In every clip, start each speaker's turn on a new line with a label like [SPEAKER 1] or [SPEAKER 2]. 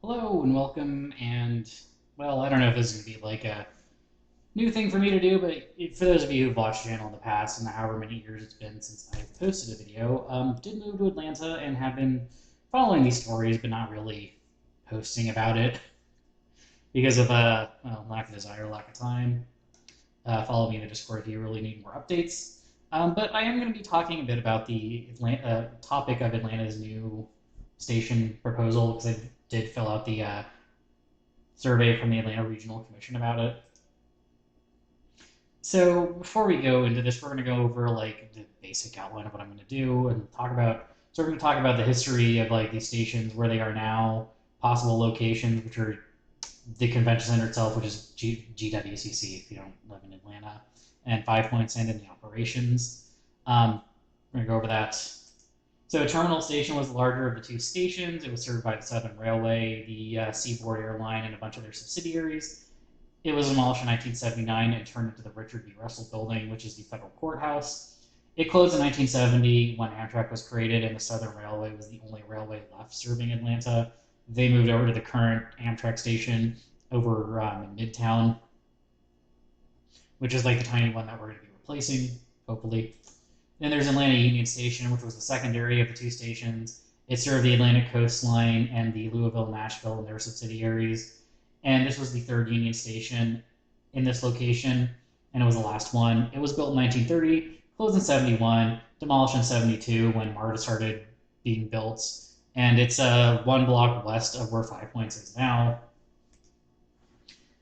[SPEAKER 1] Hello and welcome. And well, I don't know if this is going to be like a new thing for me to do, but for those of you who've watched the channel in the past and however many years it's been since I've posted a video, did move to Atlanta and have been following these stories, but not really posting about it because of well, lack of desire, lack of time. Follow me in the Discord if you really need more updates. But I am going to be talking a bit about the topic of Atlanta's new station proposal because I did fill out the survey from the Atlanta Regional Commission about it. So before we go into this, we're going to go over like the basic outline of what I'm going to do and talk about. So we're going to talk about the history of like these stations, where they are now, possible locations, which are the convention center itself, which is GWCC if you don't live in Atlanta, and 5 Points and in the operations. We're going to go over that. So Terminal Station was the larger of the two stations. It was served by the Southern Railway, the Seaboard Airline, and a bunch of their subsidiaries. It was demolished in 1979 and turned into the Richard B. Russell Building, which is the federal courthouse. It closed in 1970 when Amtrak was created, and the Southern Railway was the only railway left serving Atlanta. They moved over to the current Amtrak station over in Midtown, which is like the tiny one that we're going to be replacing, hopefully. Then there's Atlanta Union Station, which was the secondary of the two stations. It served the Atlantic Coastline and the Louisville, Nashville, and their subsidiaries. And this was the third Union Station in this location, and it was the last one. It was built in 1930, closed in 71, demolished in 72 when MARTA started being built. And it's one block west of where 5 Points is now.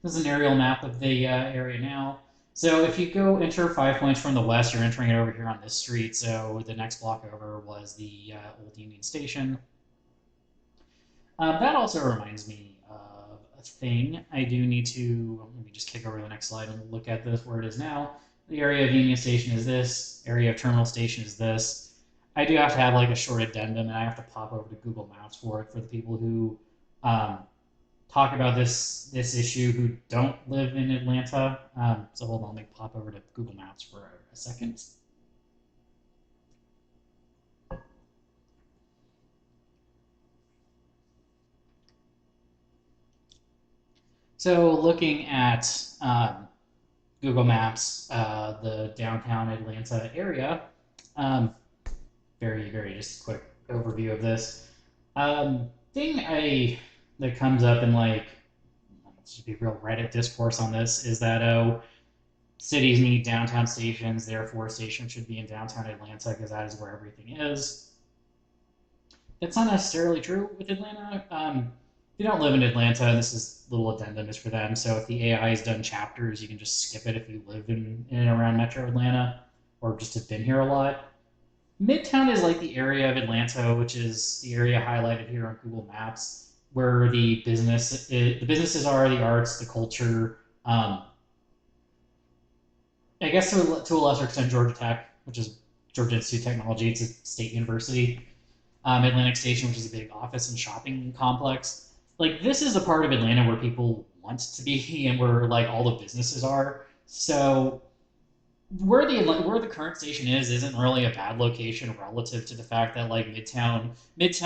[SPEAKER 1] This is an aerial map of the area now. So if you go enter 5 Points from the west, you're entering it over here on this street. So the next block over was the old Union Station. That also reminds me of a thing. I do need to, let me just kick over to the next slide and look at this where it is now. The area of Union Station is this, area of Terminal Station is this. I do have to have like a short addendum, and I have to pop over to Google Maps for it for the people who talk about this issue who don't live in Atlanta. So hold on, let me pop over to Google Maps for a second. So looking at Google Maps, the downtown Atlanta area, very just quick overview of this. Thing that comes up in like, let's just be real Reddit discourse on this is that cities need downtown stations, therefore stations should be in downtown Atlanta because that is where everything is. That's not necessarily true with Atlanta. If you don't live in Atlanta, this is a little addendum is for them. So if the AI has done chapters, you can just skip it if you live in and around Metro Atlanta or just have been here a lot. Midtown is like the area of Atlanta, which is the area highlighted here on Google Maps, where the businesses are, the arts, the culture. I guess to a lesser extent, Georgia Tech, which is Georgia Institute of Technology. It's a state university. Atlantic Station, which is a big office and shopping complex. Like this is a part of Atlanta where people want to be and where like all the businesses are. So where the current station is isn't really a bad location relative to the fact that like Midtown. This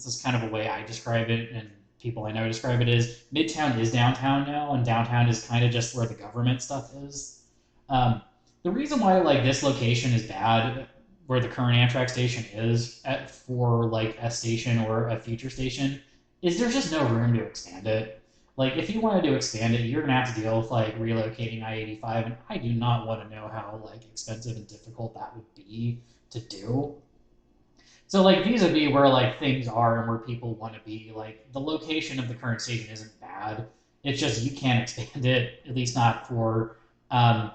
[SPEAKER 1] is kind of a way I describe it, and people I know describe it is Midtown is downtown now, and downtown is kind of just where the government stuff is. The reason why like this location is bad, where the current Amtrak station is for like a station or a future station, is there's just no room to expand it. Like if you wanted to expand it, you're gonna have to deal with like relocating I-85, and I do not want to know how like expensive and difficult that would be to do. So like vis-a-vis where like things are and where people want to be, like the location of the current station isn't bad. It's just you can't expand it, at least not for um,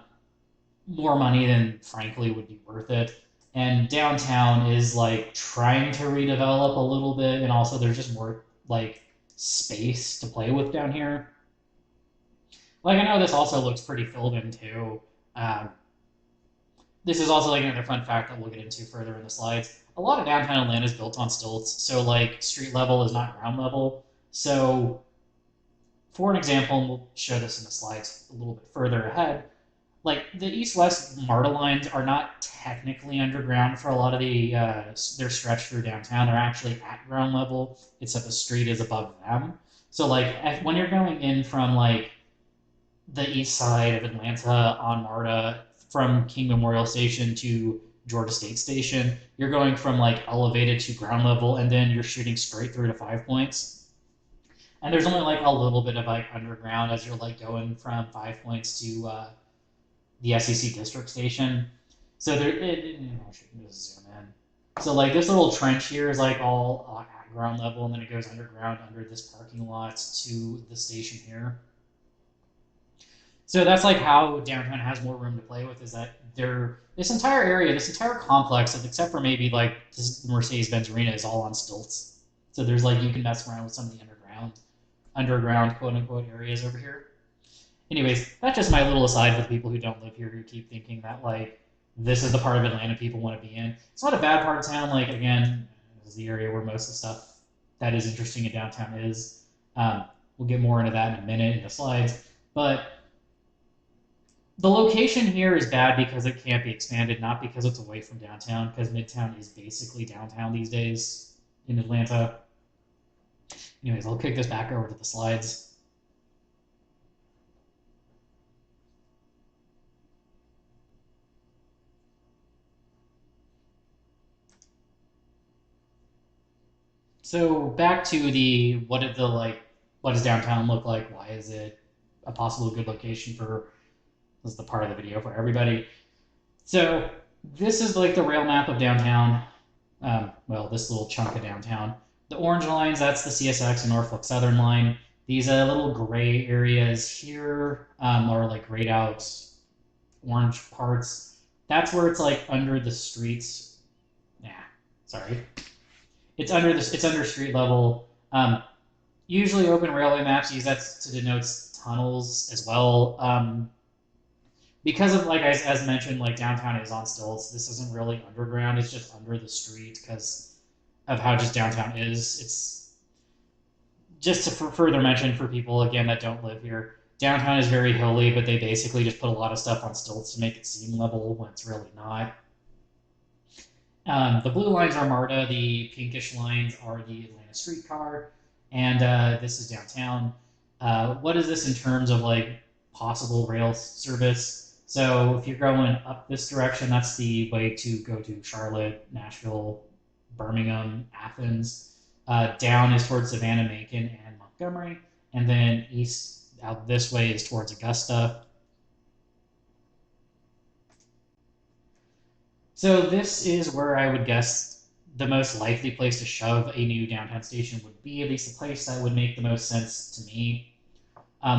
[SPEAKER 1] more money than frankly would be worth it. And downtown is like trying to redevelop a little bit, and also there's just more like space to play with down here. Like I know this also looks pretty filled in too. Um, this is also like another fun fact that we'll get into further in the slides. A lot of downtown Atlanta is built on stilts, so like street level is not ground level. So for an example, and we'll show this in the slides a little bit further ahead, like the east-west MARTA lines are not technically underground for a lot of the they're stretched through downtown. They're actually at ground level, except the street is above them. So like when you're going in from like the east side of Atlanta on MARTA from King Memorial Station to Georgia State Station, you're going from like elevated to ground level, and then you're shooting straight through to Five Points. And there's only like a little bit of like underground as you're like going from Five Points to the SEC District Station. So there, I should just zoom in. So like this little trench here is like all at ground level, and then it goes underground under this parking lot to the station here. So that's like how downtown has more room to play with. Is that this entire area, this entire complex, except for maybe like this Mercedes-Benz Arena, is all on stilts. So there's like you can mess around with some of the underground quote unquote areas over here. Anyways, that's just my little aside for the people who don't live here who keep thinking that like this is the part of Atlanta people want to be in. It's not a bad part of town. Like again, this is the area where most of the stuff that is interesting in downtown is. We'll get more into that in a minute in the slides, but the location here is bad because it can't be expanded, not because it's away from downtown, because Midtown is basically downtown these days in Atlanta. Anyways, I'll kick this back over to the slides. So back to the what does downtown look like? Why is it a possible good location for this is the part of the video for everybody. So this is like the rail map of downtown. Well, this little chunk of downtown. The orange lines, that's the CSX and Norfolk Southern line. These little gray areas here are like grayed out orange parts. That's where it's like under the streets. Yeah, sorry. It's under street level. Usually open railway maps use that to denote tunnels as well. Because of like as mentioned, like downtown is on stilts. This isn't really underground. It's just under the street because of how just downtown is. It's just to further mention for people again that don't live here. Downtown is very hilly, but they basically just put a lot of stuff on stilts to make it seem level when it's really not. The blue lines are MARTA. The pinkish lines are the Atlanta streetcar, and this is downtown. What is this in terms of like possible rail service? So if you're going up this direction, that's the way to go to Charlotte, Nashville, Birmingham, Athens. Down is towards Savannah, Macon, and Montgomery. And then east out this way is towards Augusta. So this is where I would guess the most likely place to shove a new downtown station would be, at least the place that would make the most sense to me,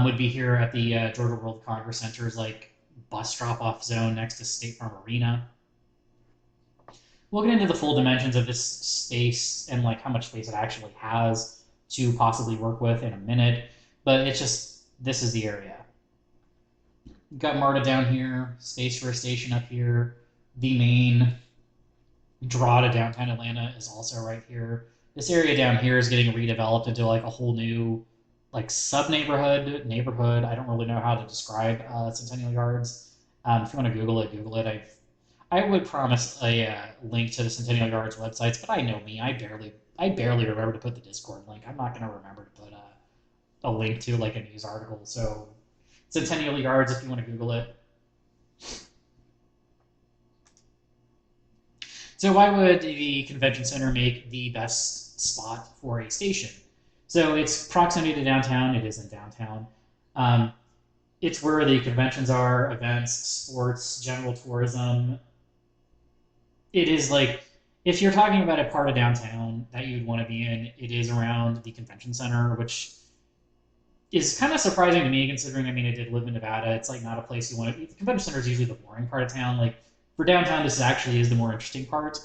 [SPEAKER 1] would be here at the Georgia World Congress Center's like bus drop-off zone next to State Farm Arena. We'll get into the full dimensions of this space and like how much space it actually has to possibly work with in a minute, but it's just, this is the area. We've got MARTA down here, space for a station up here. The main draw to downtown Atlanta is also right here. This area down here is getting redeveloped into like a whole new like neighborhood. I don't really know how to describe Centennial Yards. If you want to Google it, Google it. I would promise a link to the Centennial Yards websites, but I know me. I barely remember to put the Discord link. I'm not going to remember to put a link to like a news article. So Centennial Yards, if you want to Google it. So why would the convention center make the best spot for a station? So it's proximity to downtown. It is in downtown. It's where the conventions are, events, sports, general tourism. It is like, if you're talking about a part of downtown that you'd want to be in, it is around the convention center, which is kind of surprising to me considering, I mean, I did live in Nevada. It's like not a place you want to be. The convention center is usually the boring part of town. Like for downtown, this actually is the more interesting part.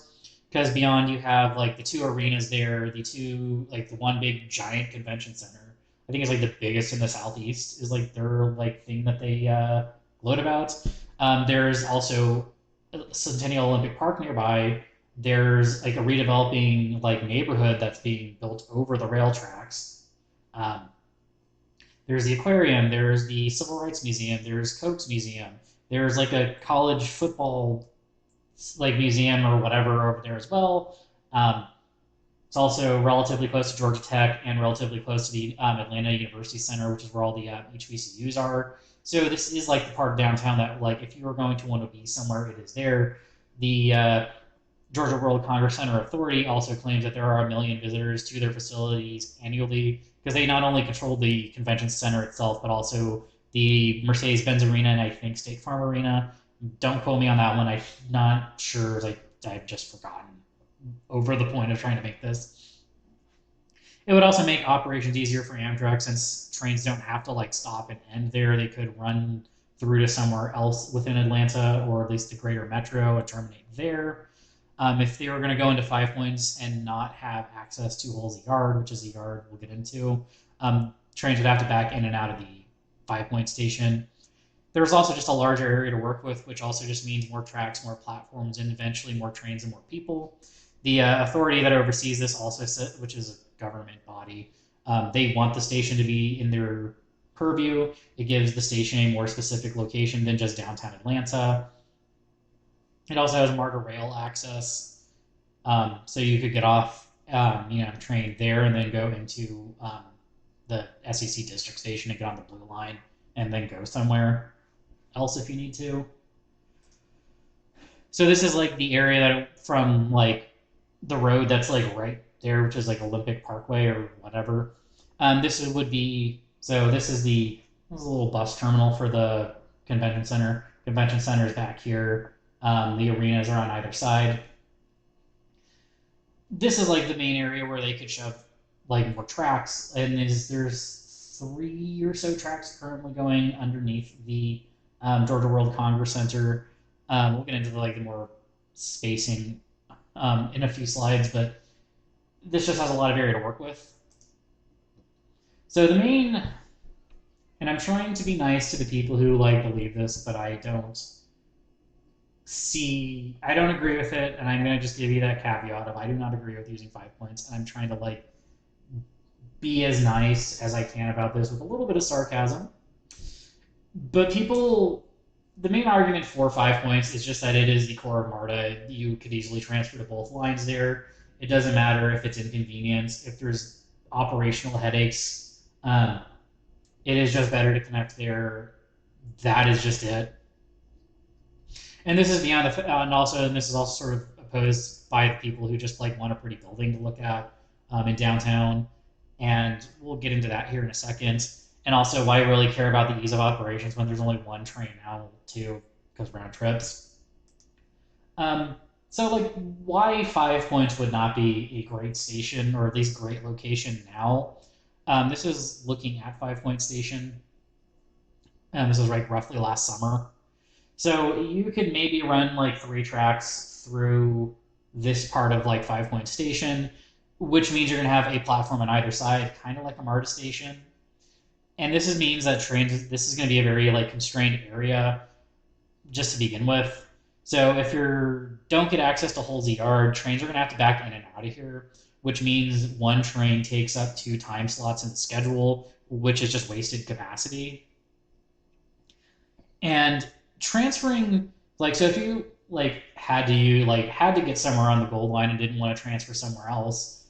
[SPEAKER 1] Because beyond you have like the two arenas there, like the one big giant convention center. I think it's like the biggest in the southeast is like their like thing that they gloat about. There's also Centennial Olympic Park nearby. There's like a redeveloping like neighborhood that's being built over the rail tracks. There's the aquarium. There's the Civil Rights Museum. There's Koch's Museum. There's like a college football like museum or whatever over there as well. Um, it's also relatively close to Georgia Tech and relatively close to the Atlanta University Center, which is where all the HBCUs are. So this is like the part of downtown that, like, if you were going to want to be somewhere, it is there. The Georgia World Congress Center Authority also claims that there are 1 million visitors to their facilities annually because they not only control the convention center itself, but also the Mercedes-Benz Arena and I think State Farm Arena. Don't quote me on that one. I'm not sure. I've just forgotten over the point of trying to make this. It would also make operations easier for Amtrak since trains don't have to like stop and end there. They could run through to somewhere else within Atlanta or at least the greater metro and terminate there. If they were going to go into 5 Points and not have access to Halsey Yard, which is a yard we'll get into, trains would have to back in and out of the 5 Point station. There's also just a larger area to work with, which also just means more tracks, more platforms, and eventually more trains and more people. The authority that oversees this also, which is a government body, they want the station to be in their purview. It gives the station a more specific location than just downtown Atlanta. It also has MARTA rail access, so you could get off, train there and then go into the SEC district station and get on the blue line and then go somewhere else if you need to. So this is like the area that from like the road that's like right there, which is like Olympic Parkway or whatever. Would be so. This is a little bus terminal for the convention center. Convention center is back here. The arenas are on either side. This is like the main area where they could shove like more tracks, and there's 3 or so tracks currently going underneath the Georgia World Congress Center. We'll get into the more spacing in a few slides, but this just has a lot of area to work with. So the main, and I'm trying to be nice to the people who believe this, but I don't agree with it, and I'm going to just give you that caveat of I do not agree with using 5 Points, and I'm trying to be as nice as I can about this with a little bit of sarcasm. But the main argument for 5 Points is just that it is the core of MARTA. You could easily transfer to both lines there. It doesn't matter if it's inconvenience, if there's operational headaches. It is just better to connect there. That is just it. And this is beyond and this is also sort of opposed by the people who just want a pretty building to look at in downtown. And we'll get into that here in a second. And also why I really care about the ease of operations when there's only one train now, too, because round trips. So why 5 Points would not be a great station, or at least great location now. This is looking at 5 Point Station. This was roughly last summer. So you could maybe run 3 tracks through this part of 5 Point Station, which means you're going to have a platform on either side, kind of like a MARTA station. And this means that this is going to be a very constrained area just to begin with. So if you don't get access to Halsey Yard, trains are going to have to back in and out of here, which means one train takes up 2 time slots in the schedule, which is just wasted capacity. And transferring, so if you had to get somewhere on the gold line and didn't want to transfer somewhere else,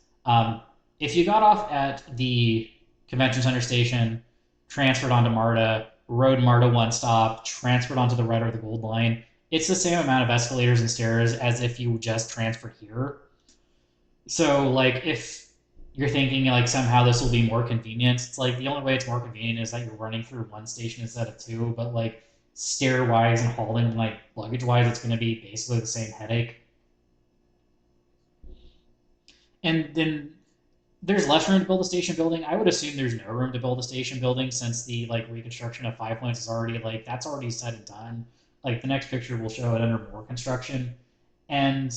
[SPEAKER 1] if you got off at the convention center station, transferred onto MARTA, rode MARTA one stop, transferred onto the red or the gold line, it's the same amount of escalators and stairs as if you just transferred here. So if you're thinking somehow this will be more convenient, it's the only way it's more convenient is that you're running through one station instead of 2, but stair wise and hauling luggage wise, it's going to be basically the same headache. And then there's less room to build a station building. I would assume there's no room to build a station building since the reconstruction of 5 Points is already that's already said and done. The next picture will show it under more construction. And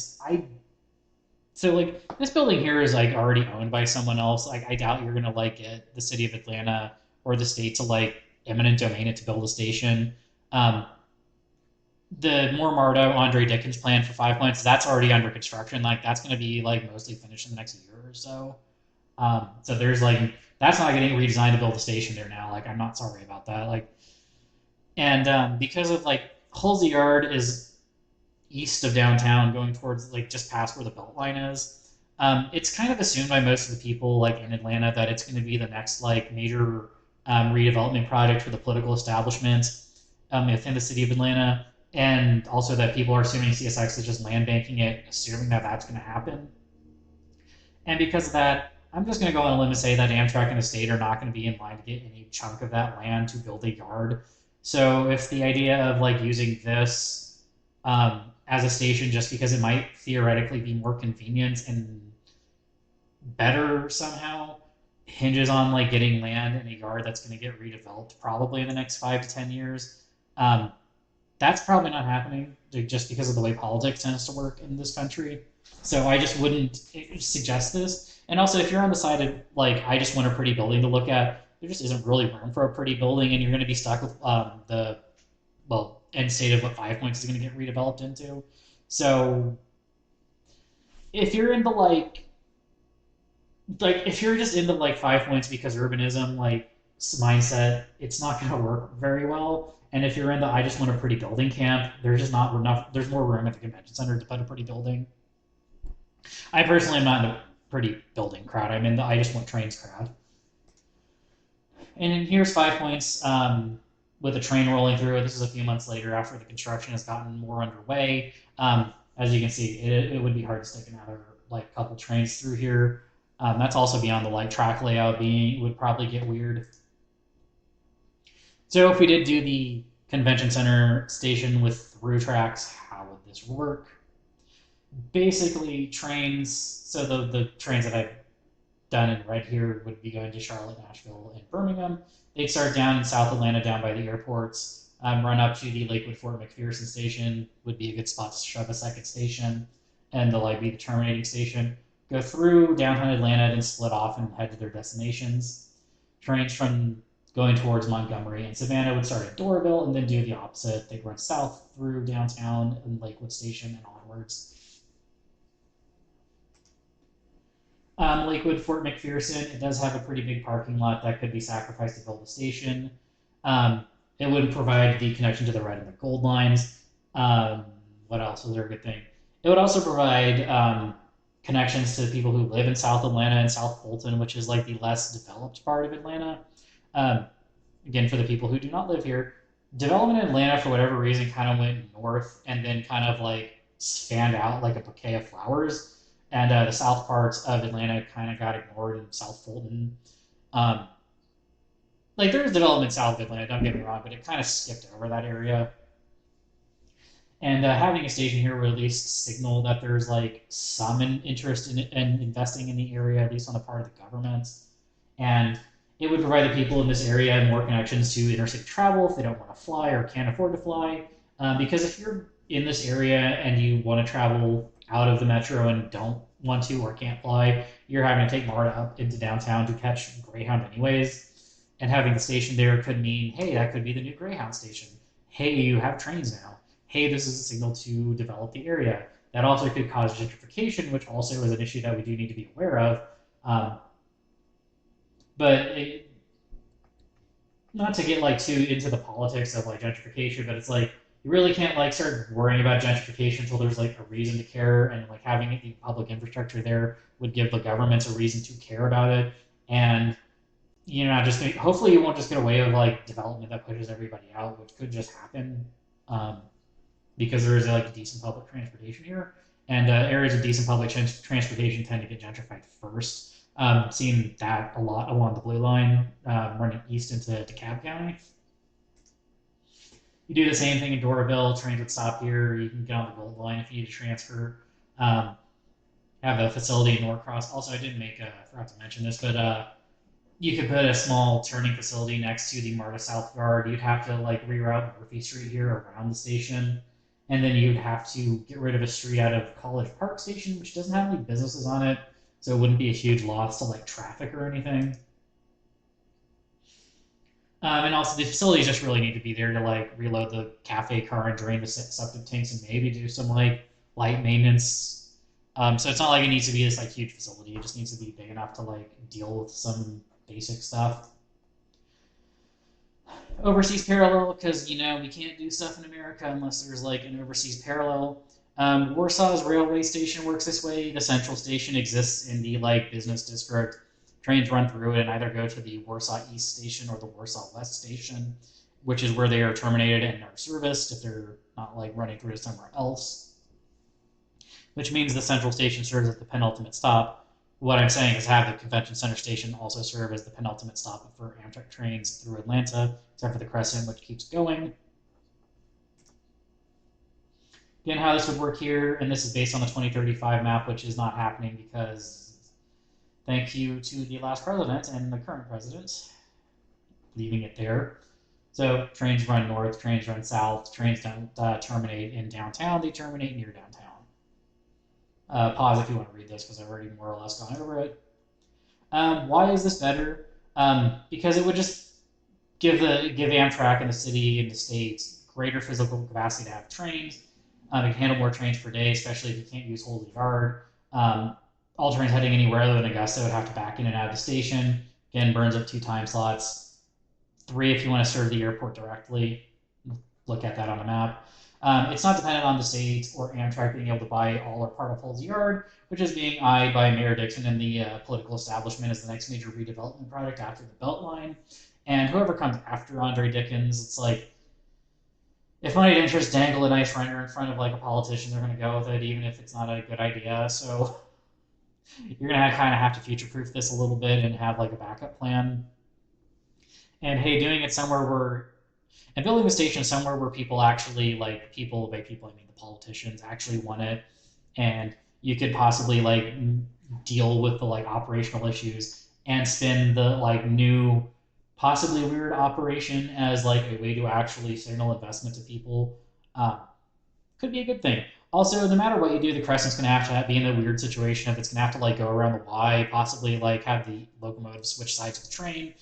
[SPEAKER 1] this building here is already owned by someone else. I doubt you're gonna get the city of Atlanta or the state to eminent domain it to build a station. The more MARTA Andre Dickens plan for 5 Points, that's already under construction. That's gonna be mostly finished in the next year or so. So there's that's not getting redesigned to build a station there now. I'm not sorry about that. And because of Halsey Yard is east of downtown, going towards like just past where the Beltline is. It's kind of assumed by most of the people like in Atlanta that it's going to be the next like major redevelopment project for the political establishment within the city of Atlanta, and also that people are assuming CSX is just land banking it, assuming that that's going to happen. And because of that, I'm just going to go on a limb and say that Amtrak and the state are not going to be in line to get any chunk of that land to build a yard. So if the idea of like using this as a station just because it might theoretically be more convenient and better somehow hinges on like getting land in a yard that's going to get redeveloped probably in the next 5 to 10 years, um, that's probably not happening just because of the way politics tends to work in this country. So I just wouldn't suggest this. And also, if you're on the side of like, I just want a pretty building to look at, there just isn't really room for a pretty building, and you're going to be stuck with the well end state of what Five Points is going to get redeveloped into. So if you're into like if you're just into like 5 points because urbanism like mindset, it's not going to work very well. And if you're in the I just want a pretty building camp, there's just not enough. There's more room at the convention center to put a pretty building. I personally am not in the pretty building crowd. I'm in the I just want trains crowd. And then here's 5 points with a train rolling through. This is a few months later after the construction has gotten more underway. As you can see, it would be hard to stick another like couple trains through here. That's also beyond the like track layout being would probably get weird. So if we did do the convention center station with through tracks, how would this work? Basically, trains. So the trains that I've done in red here would be going to Charlotte, Nashville, and Birmingham. They'd start down in South Atlanta, down by the airports, run up to the Lakewood Fort McPherson station, would be a good spot to shove a second station, and they'll like be the terminating station. Go through downtown Atlanta, then split off and head to their destinations. Trains from going towards Montgomery and Savannah would start at Doraville and then do the opposite. They'd run south through downtown and Lakewood Station and onwards. Lakewood Fort McPherson, it does have a pretty big parking lot that could be sacrificed to build a station. It would provide the connection to the red and the gold lines. What else was there a good thing? It would also provide connections to people who live in South Atlanta and South Fulton, which is like the less developed part of Atlanta. Again, for the people who do not live here, development in Atlanta, for whatever reason, kind of went north and then kind of like fanned out like a bouquet of flowers. And the south parts of Atlanta kind of got ignored in South Fulton. Like there's development south of Atlanta, don't get me wrong, but it kind of skipped over that area. And having a station here would at least signal that there's like some interest in investing in the area, at least on the part of the government. And it would provide the people in this area more connections to interstate travel if they don't want to fly or can't afford to fly. Because if you're in this area and you want to travel out of the metro and don't want to or can't fly, you're having to take MARTA up into downtown to catch Greyhound anyways. And having the station there could mean, hey, that could be the new Greyhound station. Hey, you have trains now. Hey, this is a signal to develop the area. That also could cause gentrification, which also is an issue that we do need to be aware of. Not to get like too into the politics of like gentrification, but it's like you really can't like start worrying about gentrification until there's like a reason to care, and like having the public infrastructure there would give the governments a reason to care about it. And just hopefully you won't just get away with like development that pushes everybody out, which could just happen because there is like a decent public transportation here, and areas of decent public transportation tend to get gentrified first. Seeing that a lot along the blue line running east into DeKalb County. You do the same thing in Doraville. Trains would stop here. You can get on the Gold Line if you need to transfer. Have a facility in Norcross. Also, I forgot to mention this, but you could put a small turning facility next to the MARTA South Yard. You'd have to like reroute Murphy Street here around the station, and then you'd have to get rid of a street out of College Park Station, which doesn't have any businesses on it, so it wouldn't be a huge loss to like traffic or anything. And also the facilities just really need to be there to like reload the cafe car and drain the septic tanks and maybe do some like light maintenance. So it's not like it needs to be this like huge facility. It just needs to be big enough to like deal with some basic stuff. overseas parallel, because we can't do stuff in America unless there's like an overseas parallel. Warsaw's railway station works this way. The central station exists in the like business district. Trains run through it and either go to the Warsaw East station or the Warsaw West station, which is where they are terminated and are serviced if they're not like running through to somewhere else. Which means the central station serves as the penultimate stop. What I'm saying is have the convention center station also serve as the penultimate stop for Amtrak trains through Atlanta, except for the Crescent, which keeps going. Again, how this would work here, and this is based on the 2035 map, which is not happening because thank you to the last president and the current president, leaving it there. So trains run north, trains run south, trains don't terminate in downtown, they terminate near downtown. Pause if you want to read this because I've already more or less gone over it. Why is this better? Because it would just give Amtrak and the city and the states greater physical capacity to have trains. It can handle more trains per day, especially if you can't use Holy Yard. All trains heading anywhere other than Augusta would have to back in and out of the station. Again, burns up 2 time slots. 3 if you want to serve the airport directly. Look at that on the map. It's not dependent on the state or Amtrak being able to buy all or part of Halsey Yard, which is being eyed by Mayor Dixon and the political establishment as the next major redevelopment project after the Beltline. And whoever comes after Andre Dickens, it's like, if moneyed interests dangle a nice renter in front of like a politician, they're going to go with it, even if it's not a good idea. So you're going to kind of have to future-proof this a little bit and have like a backup plan. And hey, doing it somewhere where, and building the station somewhere where people actually, like people, by people I mean the politicians, actually want it, and you could possibly like deal with the like operational issues and spin the like new, possibly weird operation as like a way to actually signal investment to people. Could be a good thing. Also, no matter what you do, the Crescent's going to have to be in a weird situation if it's going to have to like go around the Y, possibly like have the locomotive switch sides of the train.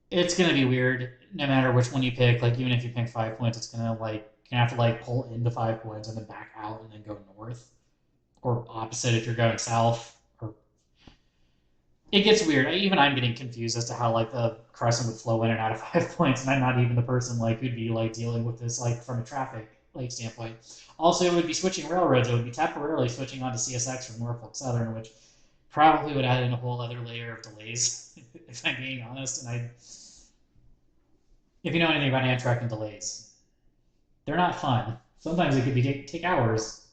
[SPEAKER 1] It's going to be weird no matter which one you pick. Like even if you pick 5 points, it's going to like have to like pull into 5 points and then back out and then go north, or opposite if you're going south. Or it gets weird. Even I'm getting confused as to how like the Crescent would flow in and out of 5 points, and I'm not even the person like who'd be like dealing with this like from a traffic like standpoint. Also, it would be switching railroads. It would be temporarily switching onto CSX from Norfolk Southern, which probably would add in a whole other layer of delays, if I'm being honest. And if you know anything about Amtrak and delays, they're not fun. Sometimes it could be take hours,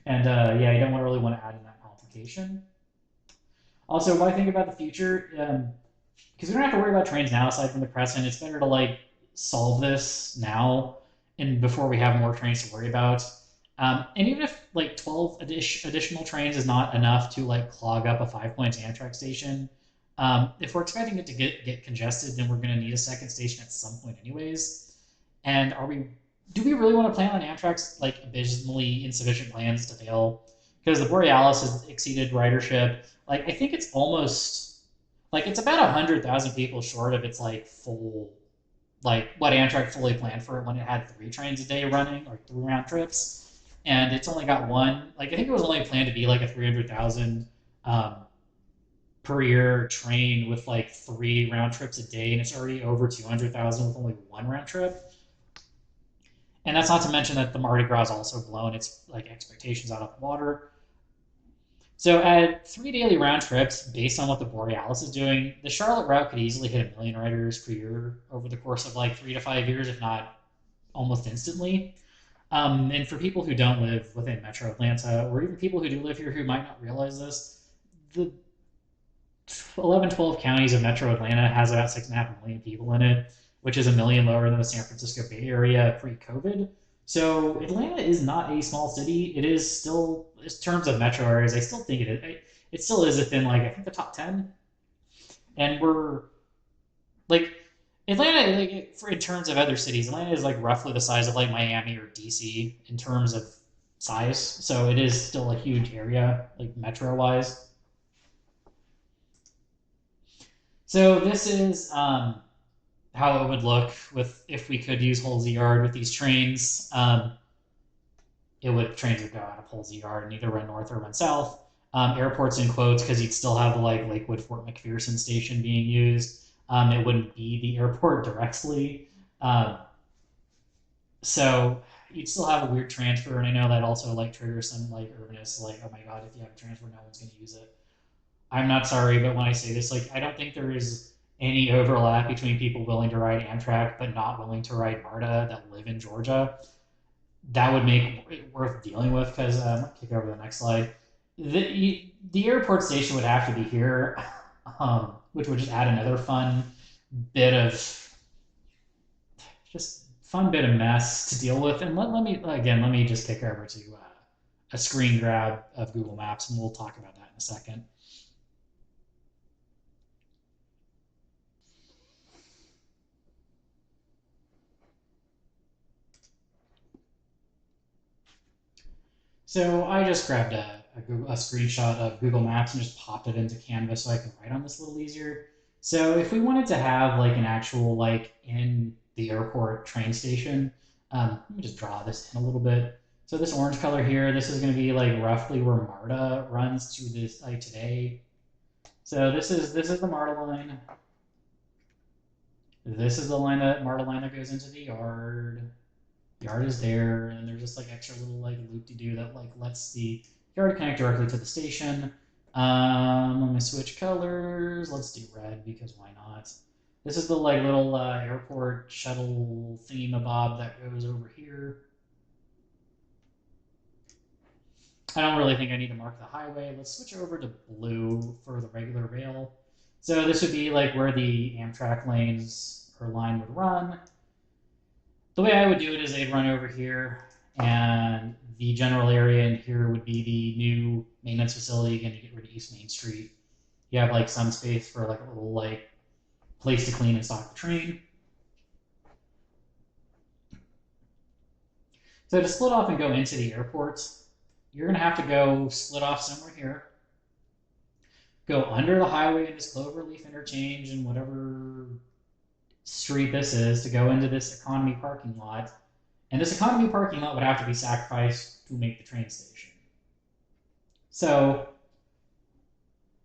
[SPEAKER 1] and yeah, you don't really want to add in that complication. Also, what I think about the future, because we don't have to worry about trains now aside from the Crescent. It's better to like solve this now and before we have more trains to worry about. And even if like 12 additional trains is not enough to like clog up a 5 points Amtrak station, if we're expecting it to get congested, then we're going to need a second station at some point anyways. And do we really want to plan on Amtrak's like abysmally insufficient plans to fail? Because the Borealis has exceeded ridership. Like I think it's almost like it's about 100,000 people short of its like full, like what Amtrak fully planned for it when it had 3 trains a day running or 3 round trips, and it's only got 1. Like I think it was only planned to be like a 300,000 per year train with like 3 round trips a day, and it's already over 200,000 with only 1 round trip. And that's not to mention that the Mardi Gras is also blown its like expectations out of the water. So at 3 daily round trips, based on what the Borealis is doing, the Charlotte route could easily hit 1 million riders per year over the course of like 3 to 5 years, if not almost instantly. And for people who don't live within Metro Atlanta, or even people who do live here who might not realize this, the 11, 12 counties of Metro Atlanta has about 6.5 million people in it, which is 1 million lower than the San Francisco Bay Area pre-COVID. So Atlanta is not a small city. It is still, in terms of metro areas, I still think it is. It still is within like I think the top 10. And we're like Atlanta, like in terms of other cities, Atlanta is like roughly the size of like Miami or DC in terms of size. So it is still a huge area, like metro wise. So this is how it would look with if we could use Halsey Yard with these trains. Trains would go out of Halsey Yard and either run north or run south. Airports in quotes because you'd still have the like Lakewood Fort McPherson station being used. It wouldn't be the airport directly. Um, so you'd still have a weird transfer, and I know that also like triggers some like urbanists like, oh my god, if you have a transfer, no one's going to use it. I'm not sorry, but when I say this, like I don't think there is any overlap between people willing to ride Amtrak but not willing to ride MARTA that live in Georgia. That would make it worth dealing with because kick over the next slide. The airport station would have to be here, which would just add another bit of fun bit of mess to deal with. And let me just kick over to a screen grab of Google Maps, and we'll talk about that in a second. So I just grabbed a screenshot of Google Maps and just popped it into Canvas so I can write on this a little easier. So if we wanted to have like an actual like in the airport train station, let me just draw this in a little bit. So this orange color here, this is going to be like roughly where MARTA runs to this like today. So this is the MARTA line. This is the line that MARTA line that goes into the yard. Yard is there, and there's just like extra little like loop-de-doo that like lets the yard connect directly to the station. Let me switch colors. Let's do red because why not? This is the like little airport shuttle thingamabob that goes over here. I don't really think I need to mark the highway. Let's switch over to blue for the regular rail. So this would be like where the Amtrak lanes or line would run. The way I would do it is they'd run over here, and the general area in here would be the new maintenance facility again to get rid of East Main Street. You have like some space for like a little like place to clean and stock the train. So to split off and go into the airport, you're gonna have to go split off somewhere here, go under the highway in this Cloverleaf interchange and whatever street this is to go into this economy parking lot. And this economy parking lot would have to be sacrificed to make the train station. So,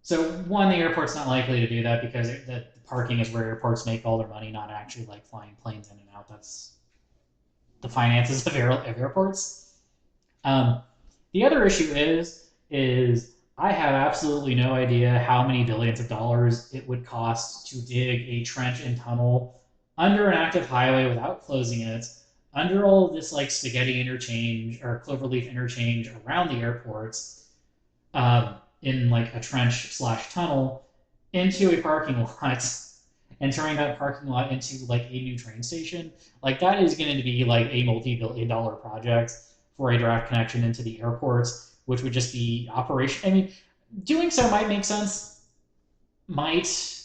[SPEAKER 1] so one, the airport's not likely to do that because the parking is where airports make all their money, not actually like flying planes in and out. That's the finances of airports. Um, the other issue is I have absolutely no idea how many billions of dollars it would cost to dig a trench and tunnel under an active highway without closing it, under all of this like spaghetti interchange or cloverleaf interchange around the airports, in like a trench slash tunnel into a parking lot and turning that parking lot into like a new train station. Like that is going to be like a multi-billion-dollar project for a direct connection into the airports, which would just be operation. I mean, doing so might make sense, might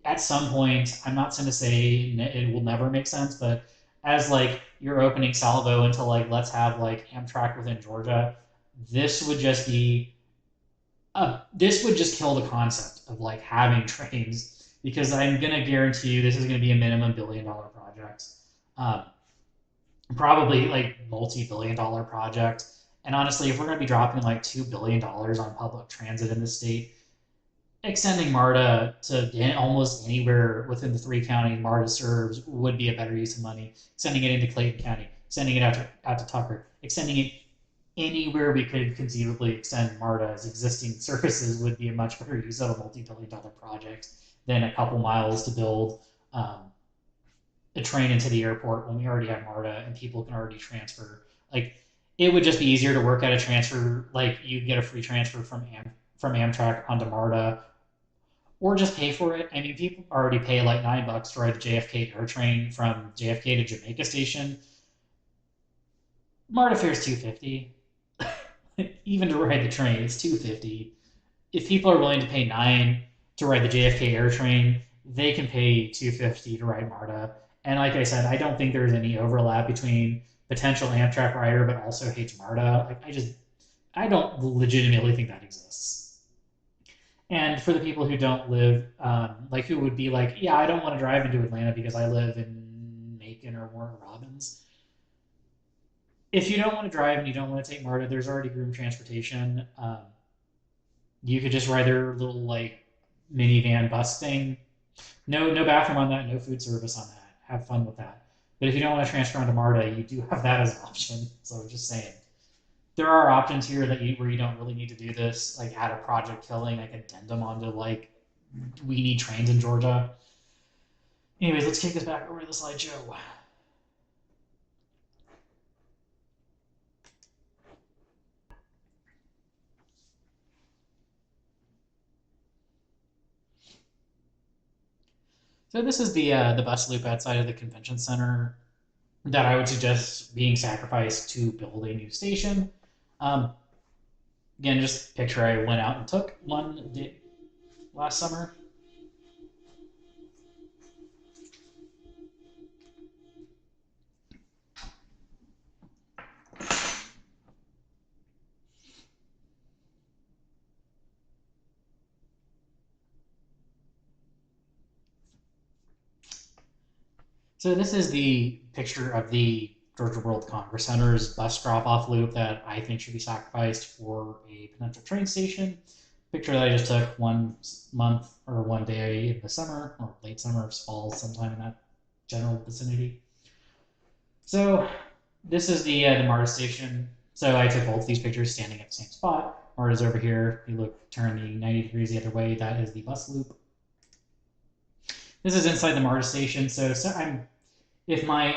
[SPEAKER 1] at some point. I'm not going to say it will never make sense, but as like your opening salvo into like let's have like Amtrak within Georgia, this would just be this would just kill the concept of like having trains because I'm gonna guarantee you this is gonna be a minimum $1 billion project, um, probably like multi-billion-dollar project. And honestly, if we're gonna be dropping like $2 billion on public transit in the state, extending MARTA to almost anywhere within the 3 counties MARTA serves would be a better use of money. Sending it into Clayton County, sending it out to Tucker, extending it anywhere we could conceivably extend MARTA's existing services would be a much better use of a multi-billion-dollar project than a couple miles to build a train into the airport when we already have MARTA and people can already transfer. Like it would just be easier to work out a transfer. Like you get a free transfer from Amtrak onto MARTA, or just pay for it. I mean, people already pay like $9 to ride the JFK air train from JFK to Jamaica Station. MARTA fares $2.50. Even to ride the train, it's $2.50. If people are willing to pay $9 to ride the JFK air train, they can pay $2.50 to ride MARTA. And like I said, I don't think there's any overlap between potential Amtrak rider but also hates MARTA. Like I don't legitimately think that exists. And for the people who don't live, like who would be like, yeah, I don't want to drive into Atlanta because I live in Macon or Warner Robins. If you don't want to drive and you don't want to take MARTA, there's already groom transportation. You could just ride their little like minivan bus thing. No bathroom on that. No food service on that. have fun with that. But if you don't want to transfer onto MARTA, you do have that as an option. So just saying. There are options here that where you don't really need to do this, like add a project killing, like addendum onto like we need trains in Georgia. Anyways, let's kick this back over to the slideshow. So this is the bus loop outside of the convention center that I would suggest being sacrificed to build a new station. Um, Again, just picture I went out and took one last summer. So this is the picture of the Georgia World Congress Center's bus drop-off loop that I think should be sacrificed for a potential train station. Picture that I just took 1 month or 1 day in the summer or late summer, fall, sometime in that general vicinity. So this is the MARTA station. So I took both these pictures standing at the same spot. MARTA's over here. You look, turn the 90 degrees the other way. That is the bus loop. This is inside the MARTA station. So if my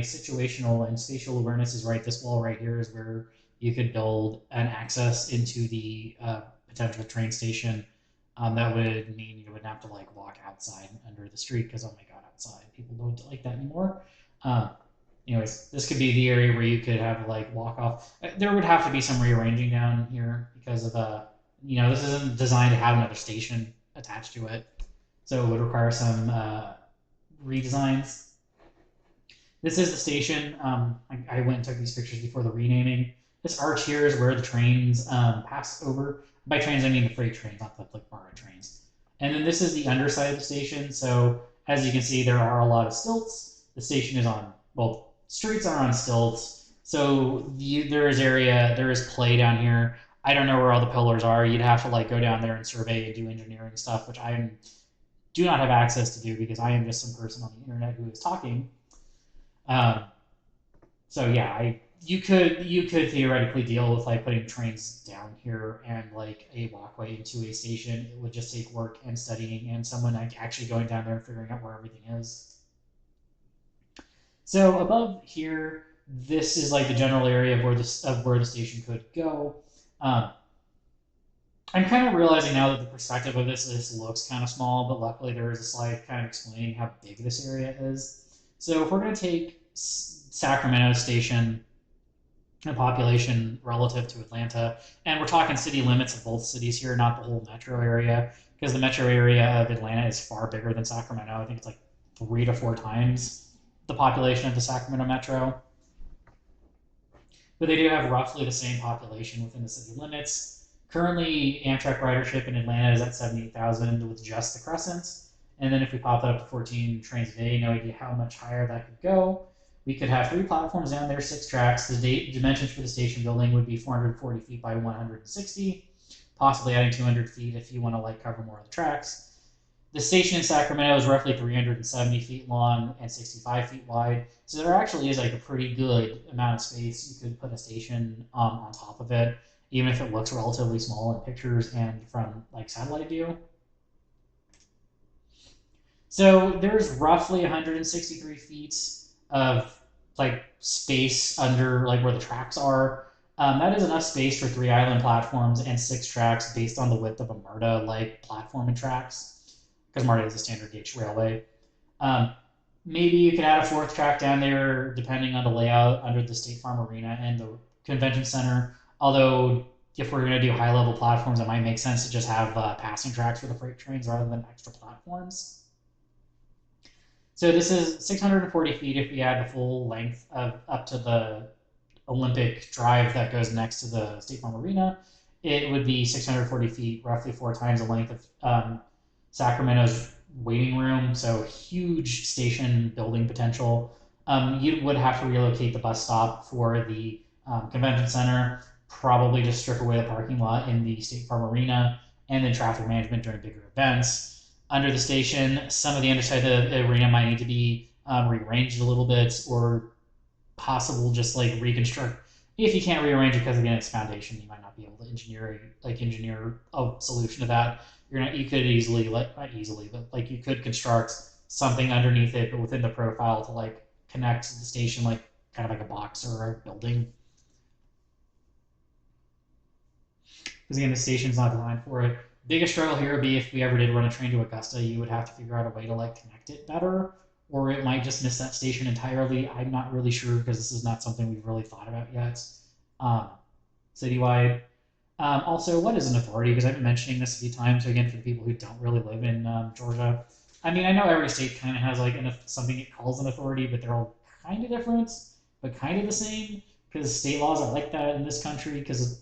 [SPEAKER 1] situational and spatial awareness is right, this wall right here is where you could build an access into the potential train station. That would mean you wouldn't have to like walk outside under the street because, oh my god, outside people don't like that anymore. Anyways, this could be the area where you could have like walk off. There would have to be some rearranging down here because of this isn't designed to have another station attached to it, so it would require some redesigns. This is the station. I went and took these pictures before the renaming. This arch here is where the trains pass over. By trains, I mean the freight trains, not the like MARTA trains. And then this is the underside of the station. So as you can see, there are a lot of stilts. The station is on, well, streets are on stilts. So there is play down here. I don't know where all the pillars are. You'd have to like go down there and survey and do engineering stuff, which I do not have access to do because I am just some person on the internet who is talking. So yeah, you could theoretically deal with like putting trains down here and like a walkway into a station. It would just take work and studying and someone like actually going down there and figuring out where everything is. So above here, this is like the general area of where the station could go. I'm kind of realizing now that the perspective of this looks kind of small, but luckily there is a slide kind of explaining how big this area is. So if we're going to take Sacramento station and population relative to Atlanta, and we're talking city limits of both cities here, not the whole metro area, because the metro area of Atlanta is far bigger than Sacramento. I think it's like 3 to 4 times the population of the Sacramento metro. But they do have roughly the same population within the city limits. Currently, Amtrak ridership in Atlanta is at 78,000 with just the Crescent. And then if we pop that up to 14 trains a day, no idea how much higher that could go. We could have 3 platforms down there, 6 tracks. The dimensions for the station building would be 440 feet by 160, possibly adding 200 feet if you want to like cover more of the tracks. The station in Sacramento is roughly 370 feet long and 65 feet wide. So there actually is like a pretty good amount of space. You could put a station on top of it, even if it looks relatively small in pictures and from like satellite view. So there's roughly 163 feet of like space under like where the tracks are. That is enough space for 3 island platforms and 6 tracks based on the width of a MARTA like platform and tracks, because MARTA is a standard gauge railway. Maybe you could add a 4th track down there depending on the layout under the State Farm Arena and the convention center. Although if we're going to do high level platforms, it might make sense to just have passing tracks for the freight trains rather than extra platforms. So this is 640 feet if we add the full length of up to the Olympic Drive that goes next to the State Farm Arena. It would be 640 feet, roughly 4 times the length of Sacramento's waiting room. So huge station building potential. You would have to relocate the bus stop for the convention center, probably just strip away the parking lot in the State Farm Arena, and then traffic management during bigger events. Under the station, some of the underside of the arena might need to be rearranged a little bit, or possible just like reconstruct. If you can't rearrange it because again it's foundation, you might not be able to engineer a solution to that. You could easily like not easily, but like you could construct something underneath it, but within the profile to like connect to the station, like kind of like a box or a building. Because again, the station's not designed for it. Biggest struggle here would be if we ever did run a train to Augusta, you would have to figure out a way to like connect it better, or it might just miss that station entirely. I'm not really sure because this is not something we've really thought about yet. Um, Citywide. Also, what is an authority? Because I've been mentioning this a few times. So again, for the people who don't really live in Georgia, I mean, I know every state kind of has like something it calls an authority, but they're all kind of different, but kind of the same. Because state laws are like that in this country. Because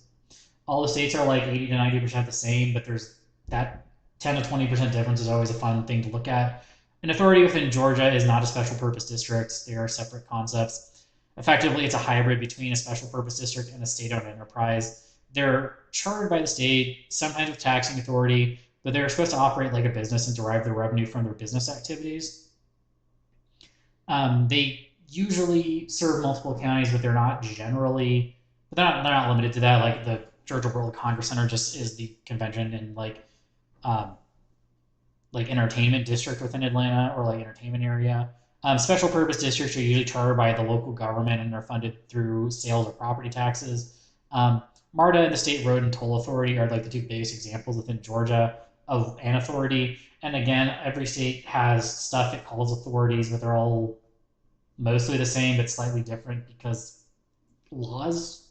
[SPEAKER 1] all the states are like 80 to 90% the same, but there's that 10 to 20% difference is always a fun thing to look at. An authority within Georgia is not a special purpose district. They are separate concepts. Effectively, it's a hybrid between a special purpose district and a state-owned enterprise. They're chartered by the state, sometimes with taxing authority, but they're supposed to operate like a business and derive their revenue from their business activities. They usually serve multiple counties, but they're not generally, but they're not limited to that. Like the Georgia World Congress Center just is the convention and like entertainment district within Atlanta or like entertainment area. Special purpose districts are usually chartered by the local government and they're funded through sales or property taxes. MARTA and the State Road and Toll Authority are like the two biggest examples within Georgia of an authority. And again, every state has stuff it calls authorities, but they're all mostly the same but slightly different because laws.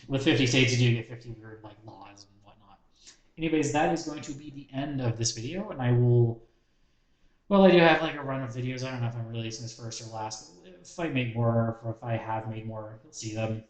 [SPEAKER 1] With 50 states, you do get 50 weird like laws and whatnot. Anyways, that is going to be the end of this video, and I will. Well, I do have like a run of videos. I don't know if I'm releasing this first or last. But if I make more, or if I have made more, you'll see them.